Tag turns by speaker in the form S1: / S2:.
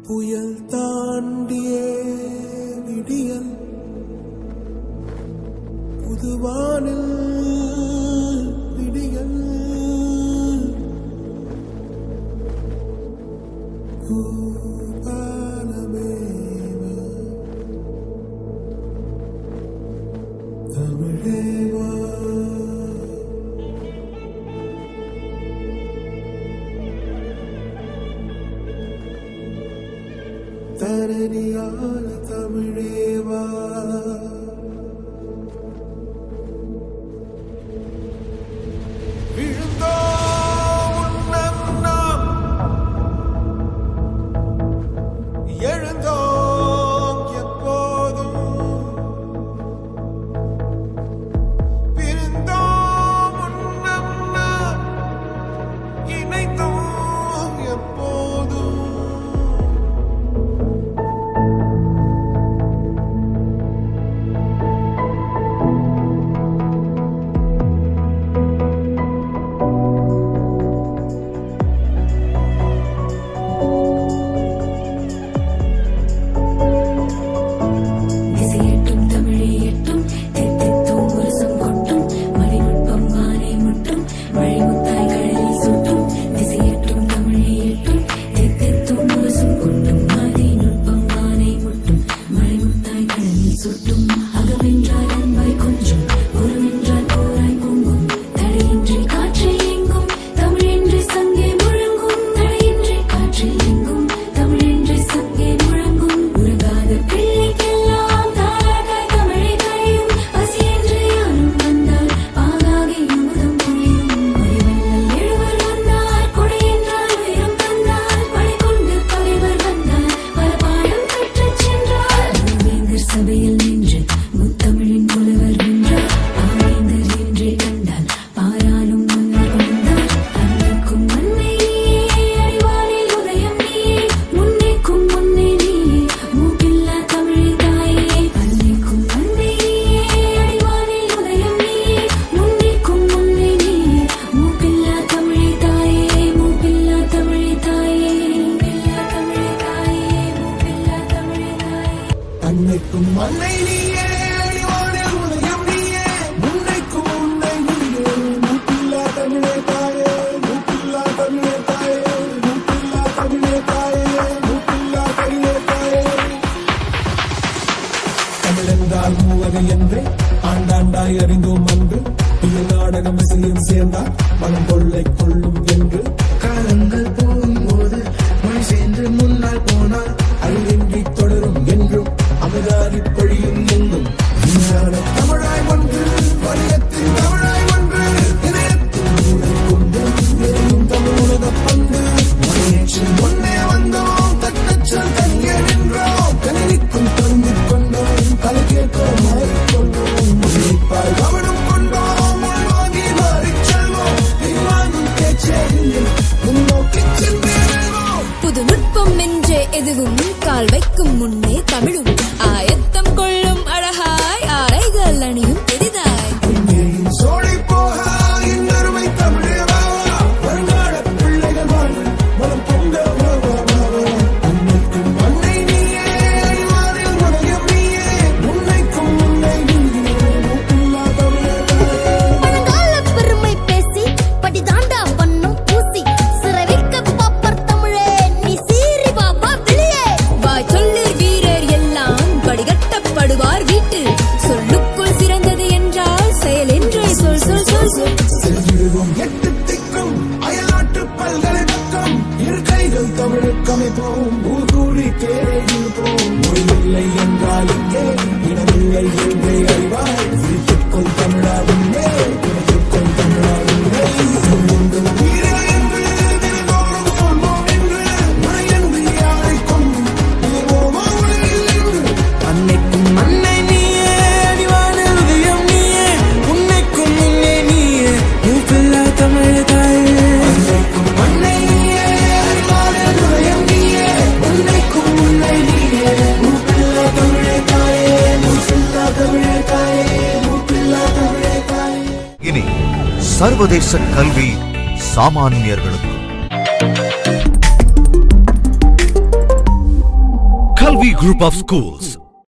S1: புயல் தாண்டியே விடியல் புதுவானில் விடியல் தமிழேவா தரணியால தமிழேவா ஆண்டாண்டாய் அறிந்தோம் அன்று இந்த நாடகம் விசையும் சேர்ந்தால் மனம் கொள்ளை கொள்ளும் என்று காலங்கள் போகும்போது மண் சேர்ந்து முன்னால் போனால் அழிவின்றி தொடரும் என்றும் அமராதி பொழியும் எங்கும் தமிழாய் ஒன்று வணிகத்தின் தமிழாய் ஒன்று இதயத்தின் ஊரை கொண்டு எரியும் தமிழக பந்து முன்னே வந்தோம் தட்டச்சல் தங்கே நின்றோம் கணினிக்கும் தங்கிக் கொண்டோம் கலை கேட்கிறோம் கவனம் கொண்டோம் உள்வாங்கி மாறிச் செல்வோம் வாங்கும் பேச்சே முன்னோக்கி செல்வோம்
S2: புது நுட்பம் என்றே எதுவும் கால் வைக்கும் முன்னே தமிழும் ஆயத்தம் கொள்ளும் அழகாய் ஆரைகள் அணியும் பெரிதாய்
S1: சோழி போக இன்னொருமை தமிழேவா வருங்கால பிள்ளைகள் வாழ்வு மனம் பொங்க அன்னைக்கும் அன்னை நீயே அறிவாரில் உதயம் நீயே முன்னைக்கும் முன்னை நீயே மூப்பில்லா
S2: பழங்கால பெருமை பேசி படிதாண்டா பண்ணும் பூசி சிறவிக்க பாப்பர் தமிழே நீ சீறி பாப்பா வெளியே வாய் சொல்லு வீரர் எல்லாம் படிகட்டப்படுவார் வீட்டு சொல்லுக்குள் சிறந்தது என்றால் செயல் என்றே சொல் சொல் சொல் சொல்
S1: செல்விடுவோம் எட்டு திக்கும் அயல்நாட்டு பல்கலை பக்கம் இரு கைகள் தமிழுக்கு அமைப்போம் ஊர் கூடி கேரே இருப்போம் மொழியில்லை என்றால் இங்கே இனமில்லை என்றே அறிவாய் வீட்டுக்குள் தமிழாவிங்கே உனக்குள் தமிழாவிங்கே சொல்லுங்கள் வீரே என்று தினந்தோறும் சொல்வோம் என்று மனையன்று யாரை கொண்டு உயர்வோமா உலகில் என்று அன்னைக்கும் அன்னை நீயே அடிவானில் உதயம் நீயே உன்னைக்கும் முன்னே நீயே மூப்பில்லா தமிழ் தாயே அன்னைக்கும் அன்னை நீயே அடிவானில் உதயம் நீயே உன்னைக்கும் முன்னை நீயே மூப்பில்லா தமிழ் தாயே மூப்பில்லா தமிழ் தாயே மூப்பில்லா தமிழ் தாயே.
S3: இனி சர்வதேச கல்வி சாமானியர்களுக்கு Kalvi Group of Schools,